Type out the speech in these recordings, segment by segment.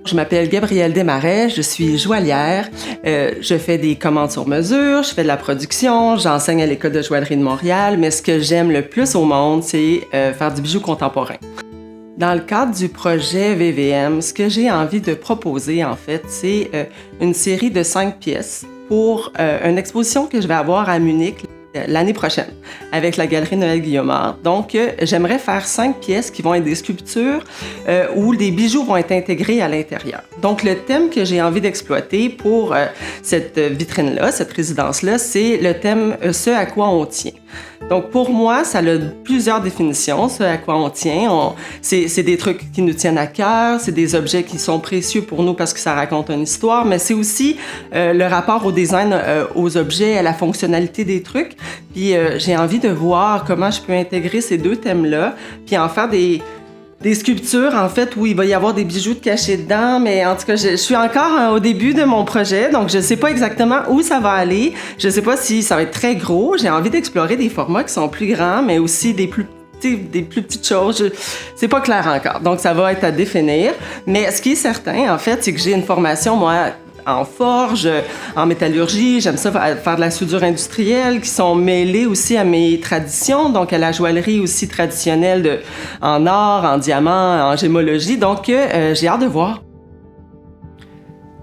Je m'appelle Gabrielle Desmarais, je suis joaillière. Je fais des commandes sur mesure, je fais de la production, j'enseigne à l'École de joaillerie de Montréal, mais ce que j'aime le plus au monde, c'est faire du bijou contemporain. Dans le cadre du projet VVM, ce que j'ai envie de proposer, en fait, c'est une série de 5 pièces pour une exposition que je vais avoir à Munich l'année prochaine avec la Galerie Noël Guillaumard. Donc, j'aimerais faire 5 pièces qui vont être des sculptures où des bijoux vont être intégrés à l'intérieur. Donc, le thème que j'ai envie d'exploiter pour cette vitrine-là, cette résidence-là, c'est le thème « Ce à quoi on tient ». Donc, pour moi, ça a plusieurs définitions, ce à quoi on tient. C'est des trucs qui nous tiennent à cœur, c'est des objets qui sont précieux pour nous parce que ça raconte une histoire, mais c'est aussi le rapport au design, aux objets, à la fonctionnalité des trucs. Puis j'ai envie de voir comment je peux intégrer ces deux thèmes-là, puis en faire des sculptures, en fait, où il va y avoir des bijoux de cachés dedans, mais en tout cas, je suis encore au début de mon projet, donc je ne sais pas exactement où ça va aller. Je ne sais pas si ça va être très gros. J'ai envie d'explorer des formats qui sont plus grands, mais aussi des plus petites choses. C'est pas clair encore, donc ça va être à définir. Mais ce qui est certain, en fait, c'est que j'ai une formation, moi, en forge, en métallurgie. J'aime ça faire de la soudure industrielle qui sont mêlées aussi à mes traditions, donc à la joaillerie aussi traditionnelle en or, en diamant, en gémologie. Donc, j'ai hâte de voir.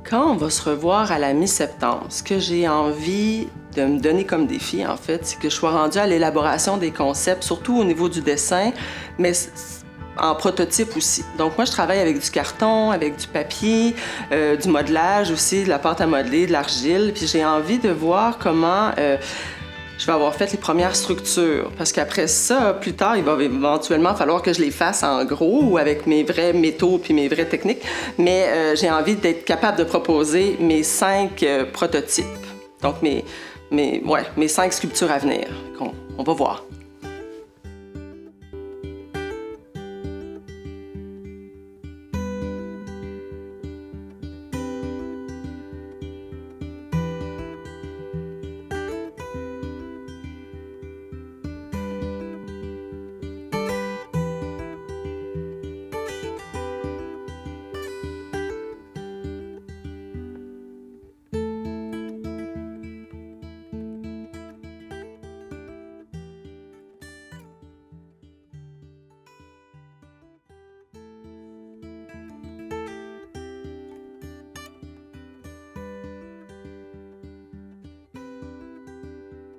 Quand on va se revoir à la mi-septembre, ce que j'ai envie de me donner comme défi, en fait, c'est que je sois rendue à l'élaboration des concepts, surtout au niveau du dessin, mais en prototype aussi. Donc moi, je travaille avec du carton, avec du papier, du modelage aussi, de la pâte à modeler, de l'argile. Puis j'ai envie de voir comment je vais avoir fait les premières structures. Parce qu'après ça, plus tard, il va éventuellement falloir que je les fasse en gros ou avec mes vrais métaux puis mes vraies techniques. Mais j'ai envie d'être capable de proposer mes 5 prototypes. Donc mes 5 sculptures à venir. On va voir.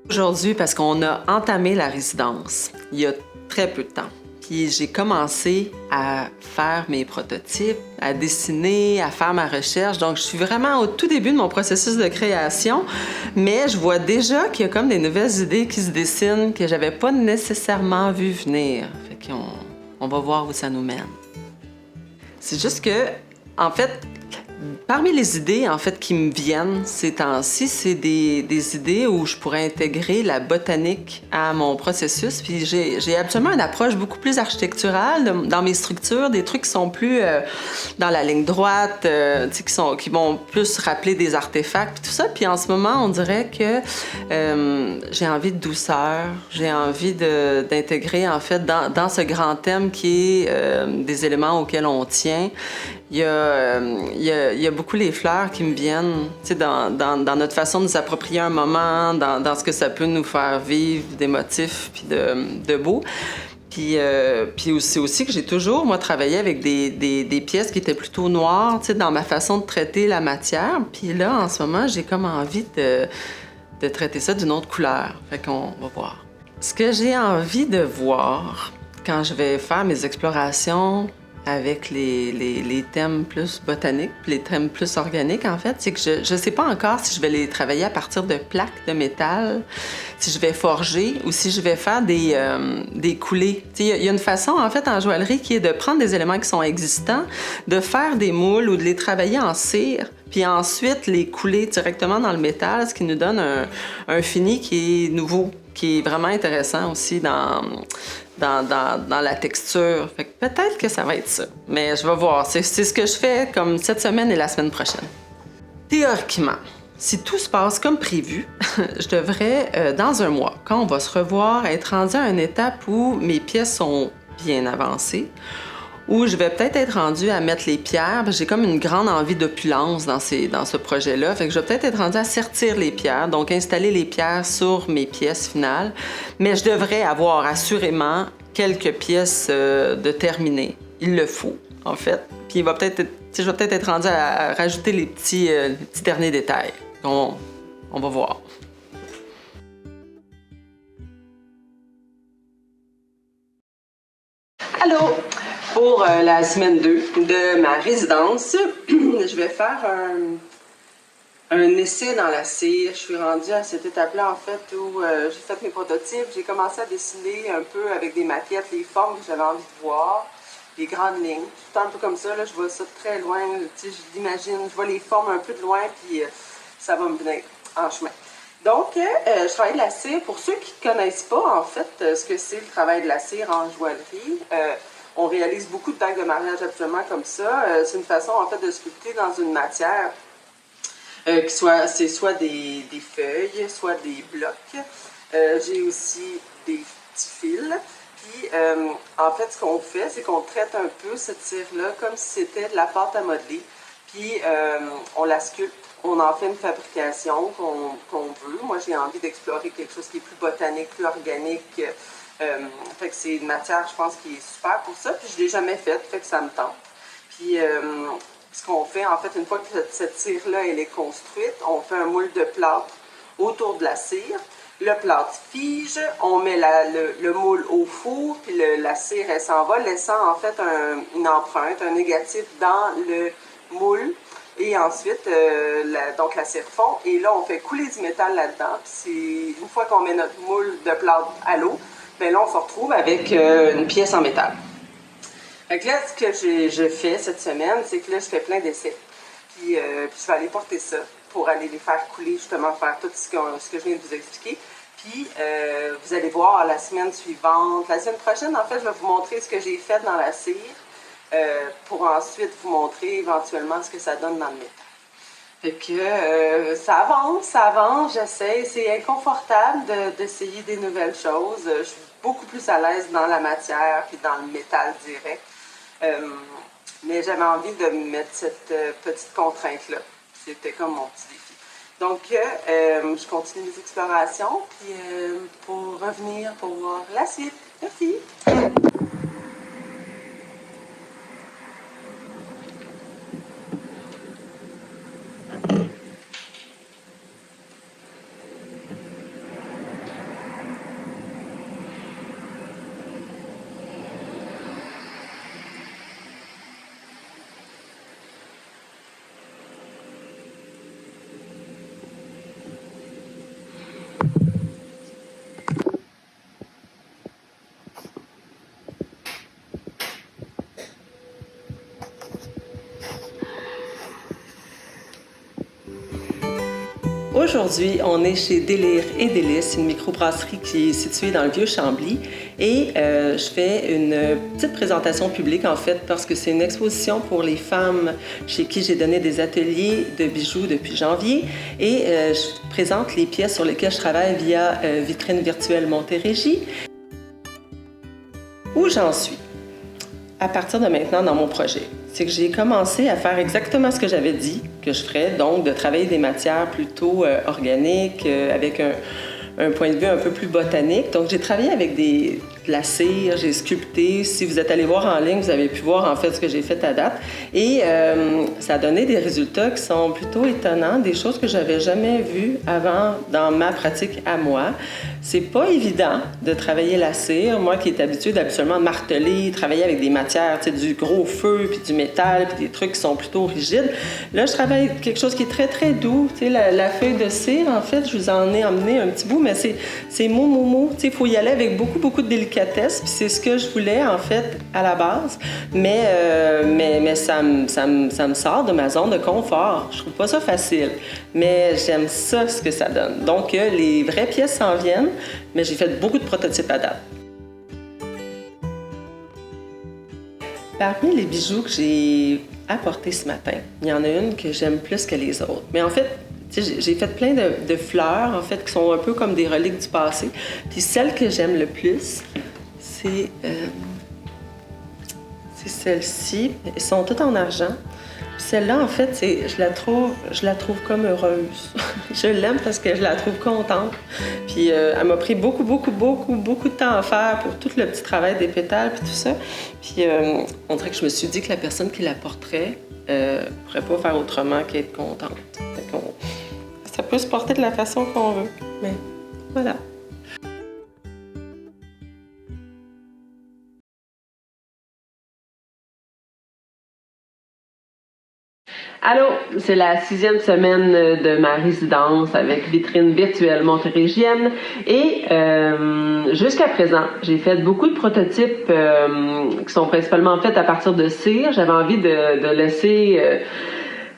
Aujourd'hui, parce qu'on a entamé la résidence il y a très peu de temps. Puis j'ai commencé à faire mes prototypes, à dessiner, à faire ma recherche. Donc, je suis vraiment au tout début de mon processus de création, mais je vois déjà qu'il y a comme des nouvelles idées qui se dessinent que j'avais pas nécessairement vu venir. Fait qu'on va voir où ça nous mène. C'est juste que, en fait, parmi les idées, en fait, qui me viennent ces temps-ci, c'est des idées où je pourrais intégrer la botanique à mon processus. Puis j'ai absolument une approche beaucoup plus architecturale dans mes structures, des trucs qui sont plus dans la ligne droite, qui vont plus rappeler des artefacts, puis tout ça. Puis en ce moment, on dirait que j'ai envie de douceur, j'ai envie d'intégrer, en fait, dans ce grand thème qui est des éléments auxquels on tient. Il y a beaucoup les fleurs qui me viennent, dans notre façon de nous approprier un moment, dans ce que ça peut nous faire vivre, des motifs, puis de beau. Puis c'est aussi que j'ai toujours, moi, travaillé avec des pièces qui étaient plutôt noires, dans ma façon de traiter la matière. Puis là, en ce moment, j'ai comme envie de traiter ça d'une autre couleur. Fait qu'on va voir. Ce que j'ai envie de voir quand je vais faire mes explorations avec les thèmes plus botaniques, puis les thèmes plus organiques, en fait, c'est que je sais pas encore si je vais les travailler à partir de plaques de métal, si je vais forger ou si je vais faire des coulées. Il y a une façon, en fait, en joaillerie qui est de prendre des éléments qui sont existants, de faire des moules ou de les travailler en cire, puis ensuite les couler directement dans le métal, ce qui nous donne un fini qui est nouveau, qui est vraiment intéressant aussi dans la texture. Fait que peut-être que ça va être ça. Mais je vais voir. C'est ce que je fais comme cette semaine et la semaine prochaine. Théoriquement, si tout se passe comme prévu, je devrais, dans un mois, quand on va se revoir, être rendu à une étape où mes pièces sont bien avancées, où je vais peut-être être rendue à mettre les pierres. J'ai comme une grande envie d'opulence dans ce projet-là. Fait que je vais peut-être être rendue à sertir les pierres, donc installer les pierres sur mes pièces finales. Mais je devrais avoir assurément quelques pièces de terminées. Il le faut, en fait. Puis je vais peut-être être rendue à rajouter les petits derniers détails. On va voir. Allô! Pour la semaine 2 de ma résidence, je vais faire un essai dans la cire. Je suis rendue à cette étape-là, en fait, où j'ai fait mes prototypes. J'ai commencé à dessiner un peu avec des maquettes, les formes que j'avais envie de voir, les grandes lignes. Tout un peu comme ça, là, je vois ça très loin, je l'imagine, je vois les formes un peu de loin, puis ça va me venir en chemin. Donc, je travaille de la cire. Pour ceux qui ne connaissent pas, en fait, ce que c'est le travail de la cire en joaillerie, on réalise beaucoup de bagues de mariage absolument comme ça. C'est une façon, en fait, de sculpter dans une matière c'est soit des feuilles, soit des blocs. J'ai aussi des petits fils. Puis, en fait, ce qu'on fait, c'est qu'on traite un peu cette cire-là comme si c'était de la pâte à modeler. Puis, on la sculpte. On en fait une fabrication qu'on veut. Moi, j'ai envie d'explorer quelque chose qui est plus botanique, plus organique. Fait que c'est une matière, je pense, qui est super pour ça. Puis, je ne l'ai jamais faite, fait que ça me tente. Puis, ce qu'on fait, en fait, une fois que cette cire-là, elle est construite, on fait un moule de plâtre autour de la cire. Le plâtre fige, on met le moule au four, puis la cire, elle s'en va, laissant en fait une empreinte, un négatif dans le moule. Et ensuite, donc la cire fond, et là, on fait couler du métal là-dedans. Puis une fois qu'on met notre moule de plâtre à l'eau, bien là, on se retrouve avec une pièce en métal. Fait que là, ce que je fais cette semaine, c'est que là, je fais plein d'essais. Puis je vais aller porter ça pour aller les faire couler, justement, faire tout ce que je viens de vous expliquer. Puis, vous allez voir la semaine suivante. La semaine prochaine, en fait, je vais vous montrer ce que j'ai fait dans la cire pour ensuite vous montrer éventuellement ce que ça donne dans le métal. Fait que ça avance, j'essaie. C'est inconfortable d'essayer des nouvelles choses. Je suis beaucoup plus à l'aise dans la matière puis dans le métal direct. Mais j'avais envie de me mettre cette petite contrainte-là. C'était comme mon petit défi. Donc, je continue mes explorations, puis pour revenir pour voir la suite. Merci! Aujourd'hui, on est chez Délire et Délices, une microbrasserie qui est située dans le Vieux-Chambly. Et je fais une petite présentation publique, en fait, parce que c'est une exposition pour les femmes chez qui j'ai donné des ateliers de bijoux depuis janvier. Et je présente les pièces sur lesquelles je travaille via Vitrine Virtuelle Montérégie. Où j'en suis à partir de maintenant dans mon projet? C'est que j'ai commencé à faire exactement ce que j'avais dit que je ferais, donc de travailler des matières plutôt organiques, avec un point de vue un peu plus botanique. Donc j'ai travaillé avec de la cire, j'ai sculpté. Si vous êtes allé voir en ligne, vous avez pu voir en fait ce que j'ai fait à date. Et ça a donné des résultats qui sont plutôt étonnants, des choses que j'avais jamais vues avant dans ma pratique à moi. C'est pas évident de travailler la cire. Moi qui est habituée d'habituellement marteler, travailler avec des matières, tu sais, du gros feu, puis du métal, puis des trucs qui sont plutôt rigides. Là, je travaille avec quelque chose qui est très, très doux. Tu sais, la feuille de cire, en fait, je vous en ai emmené un petit bout, mais c'est mou. Tu sais, il faut y aller avec beaucoup de délicatesse, puis c'est ce que je voulais, en fait, à la base. Mais ça me sort de ma zone de confort. Je trouve pas ça facile, mais j'aime ça, ce que ça donne. Donc, les vraies pièces s'en viennent, mais j'ai fait beaucoup de prototypes à date. Parmi les bijoux que j'ai apportés ce matin, il y en a une que j'aime plus que les autres. Mais en fait, j'ai fait plein de fleurs, en fait, qui sont un peu comme des reliques du passé. Puis celle que j'aime le plus, c'est c'est celle-ci. Elles sont toutes en argent. Celle-là, en fait, je la trouve comme heureuse. Je l'aime parce que je la trouve contente. Puis elle m'a pris beaucoup de temps à faire pour tout le petit travail des pétales puis tout ça. Puis on dirait que je me suis dit que la personne qui la porterait pourrait pas faire autrement qu'être contente. Ça peut se porter de la façon qu'on veut, mais voilà. Allô, c'est la 6e semaine de ma résidence avec vitrine virtuelle montérégienne et jusqu'à présent, j'ai fait beaucoup de prototypes qui sont principalement faits à partir de cire. J'avais envie de laisser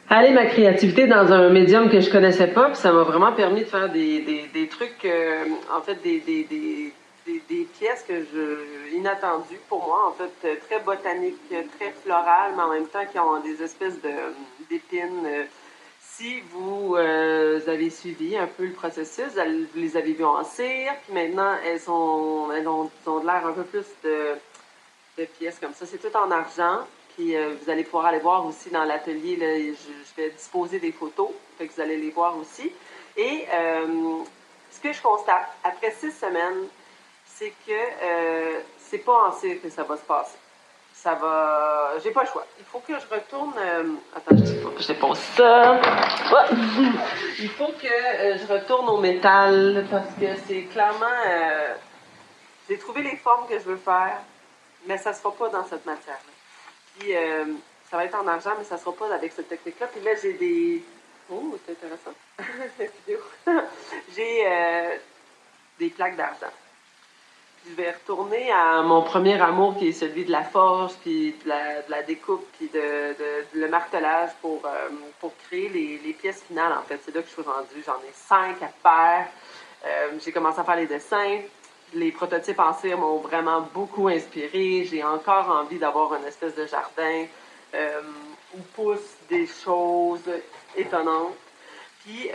aller ma créativité dans un médium que je connaissais pas, puis ça m'a vraiment permis de faire des trucs, en fait des pièces inattendues pour moi, en fait, très botaniques, très florales, mais en même temps qui ont des espèces d'épines. Si vous avez suivi un peu le processus, vous les avez vues en cire, puis maintenant elles ont de l'air un peu plus de pièces comme ça. C'est tout en argent, puis vous allez pouvoir aller voir aussi dans l'atelier, là, je vais disposer des photos, fait que vous allez les voir aussi. Et ce que je constate, après 6 semaines, c'est que c'est pas en cire que ça va se passer. Ça va... J'ai pas le choix. Il faut que je retourne... Attends, je dépose ça. Oh! Il faut que je retourne au métal parce que c'est clairement... J'ai trouvé les formes que je veux faire, mais ça se fera pas dans cette matière-là. Puis ça va être en argent, mais ça sera pas avec cette technique-là. Puis là, j'ai des... Oh, c'est intéressant. La vidéo. J'ai des plaques d'argent. Je vais retourner à mon premier amour qui est celui de la forge, puis de la découpe, puis le martelage pour créer les pièces finales, en fait. C'est là que je suis rendue. J'en ai 5 à faire. J'ai commencé à faire les dessins. Les prototypes en cire m'ont vraiment beaucoup inspiré. J'ai encore envie d'avoir une espèce de jardin où poussent des choses étonnantes. Puis,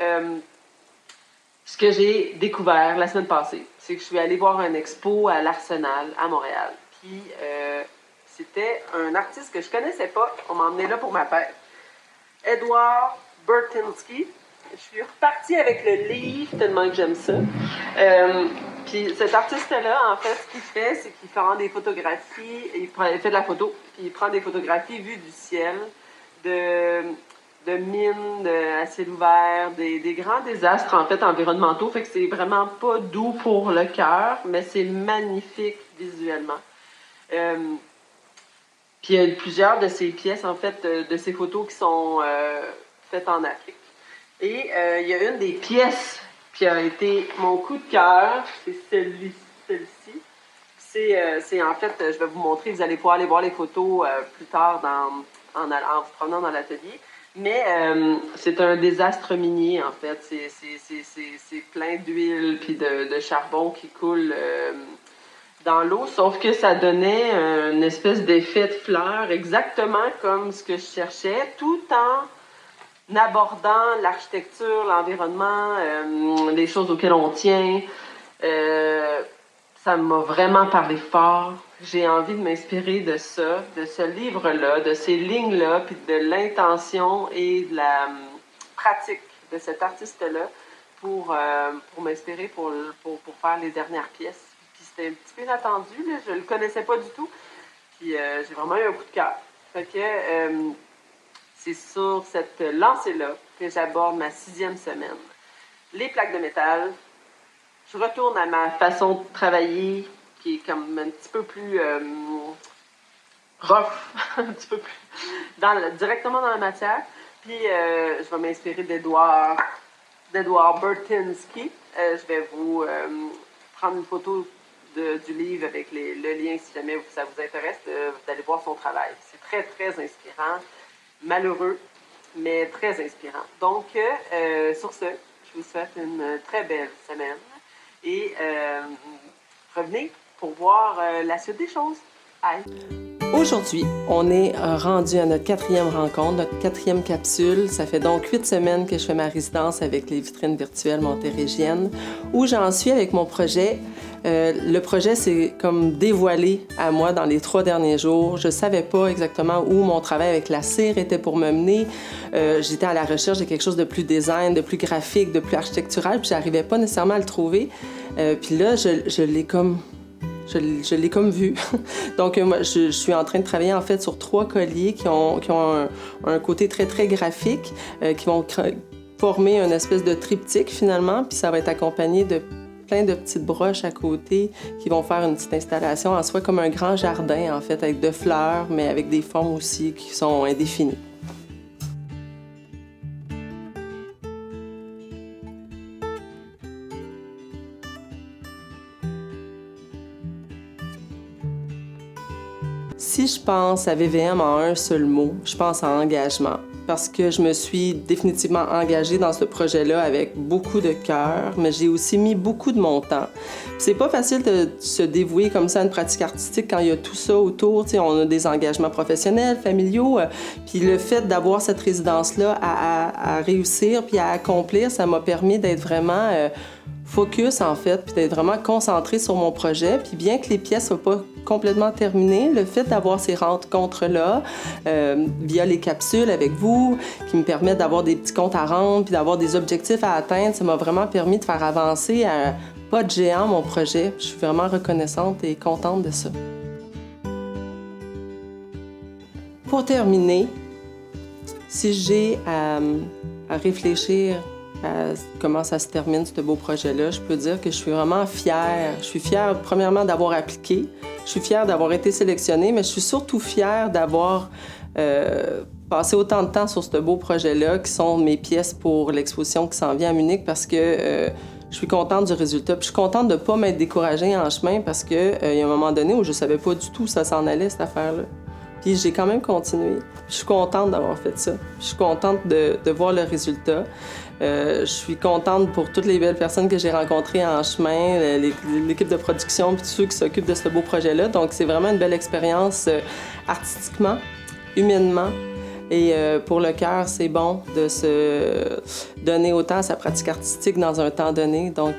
ce que j'ai découvert la semaine passée, c'est que je suis allée voir un expo à l'Arsenal, à Montréal. Puis, c'était un artiste que je connaissais pas. On m'a emmené là pour ma fête. Edward Burtynsky. Je suis repartie avec le livre, tellement que j'aime ça. Puis cet artiste-là, en fait, ce qu'il fait, c'est qu'il prend des photographies, il fait de la photo, puis il prend des photographies vues du ciel, de mines à ciel ouvert, des grands désastres, en fait, environnementaux. Fait que c'est vraiment pas doux pour le cœur, mais c'est magnifique visuellement. Puis il y a plusieurs de ces pièces, en fait, de ces photos qui sont faites en Afrique. Et il y a une des pièces qui a été mon coup de cœur, c'est celle-ci. C'est en fait, je vais vous montrer, vous allez pouvoir aller voir les photos plus tard en vous promenant dans l'atelier. Mais c'est un désastre minier, en fait. C'est plein d'huile puis de charbon qui coule dans l'eau, sauf que ça donnait une espèce d'effet de fleur, exactement comme ce que je cherchais, tout en abordant l'architecture, l'environnement, les choses auxquelles on tient. Ça m'a vraiment parlé fort. J'ai envie de m'inspirer de ça, de ce livre-là, de ces lignes-là, puis de l'intention et de la pratique de cet artiste-là pour m'inspirer pour faire les dernières pièces. Puis c'était un petit peu inattendu, là, je le connaissais pas du tout. Puis j'ai vraiment eu un coup de cœur. Fait que c'est sur cette lancée-là que j'aborde ma 6e semaine. Les plaques de métal. Je retourne à ma façon de travailler, qui est comme un petit peu plus rough, un petit peu plus directement dans la matière. Puis je vais m'inspirer d'Edward Burtynsky. Je vais vous prendre une photo du livre avec le lien si jamais ça vous intéresse. Vous allez voir son travail. C'est très, très inspirant. Malheureux, mais très inspirant. Donc, sur ce, je vous souhaite une très belle semaine et revenez pour voir la suite des choses. Bye! Aujourd'hui, on est rendu à notre 4e rencontre, notre 4e capsule. Ça fait donc 8 semaines que je fais ma résidence avec les vitrines virtuelles montérégiennes, où j'en suis avec mon projet Le projet s'est comme dévoilé à moi dans les 3 derniers jours. Je savais pas exactement où mon travail avec la cire était pour me mener. J'étais à la recherche de quelque chose de plus design, de plus graphique, de plus architectural, puis j'arrivais pas nécessairement à le trouver. Puis là, je l'ai comme vu. Donc, moi, je suis en train de travailler en fait sur 3 colliers qui ont un côté très, très graphique, qui vont former une espèce de triptyque finalement, puis ça va être accompagné de plein de petites broches à côté qui vont faire une petite installation en soi comme un grand jardin en fait, avec de fleurs, mais avec des formes aussi qui sont indéfinies. Si je pense à VVM en un seul mot, je pense à engagement. Parce que je me suis définitivement engagée dans ce projet-là avec beaucoup de cœur, mais j'ai aussi mis beaucoup de mon temps. C'est pas facile de se dévouer comme ça à une pratique artistique quand il y a tout ça autour. Tu sais, on a des engagements professionnels, familiaux, puis le fait d'avoir cette résidence-là à réussir puis à accomplir, ça m'a permis d'être vraiment focus en fait, puis d'être vraiment concentrée sur mon projet. Puis bien que les pièces soient pas complètement terminées, le fait d'avoir ces rencontres-là via les capsules avec vous, qui me permettent d'avoir des petits comptes à rendre puis d'avoir des objectifs à atteindre, ça m'a vraiment permis de faire avancer à pas de géant mon projet. Je suis vraiment reconnaissante et contente de ça. Pour terminer, si j'ai à réfléchir à comment ça se termine, ce beau projet-là, je peux dire que je suis vraiment fière. Je suis fière, premièrement, d'avoir appliqué. Je suis fière d'avoir été sélectionnée, mais je suis surtout fière d'avoir passé autant de temps sur ce beau projet-là, qui sont mes pièces pour l'exposition qui s'en vient à Munich, parce que je suis contente du résultat. Puis je suis contente de ne pas m'être découragée en chemin, parce qu'il y a un moment donné où je ne savais pas du tout où ça s'en allait, cette affaire-là. Puis j'ai quand même continué. Je suis contente d'avoir fait ça. Je suis contente de voir le résultat. Je suis contente pour toutes les belles personnes que j'ai rencontrées en chemin, l'équipe de production, puis tous ceux qui s'occupent de ce beau projet-là. Donc c'est vraiment une belle expérience artistiquement, humainement. Et pour le cœur, c'est bon de se donner autant à sa pratique artistique dans un temps donné. Donc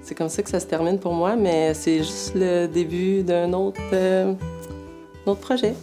c'est comme ça que ça se termine pour moi, mais c'est juste le début d'un autre projet.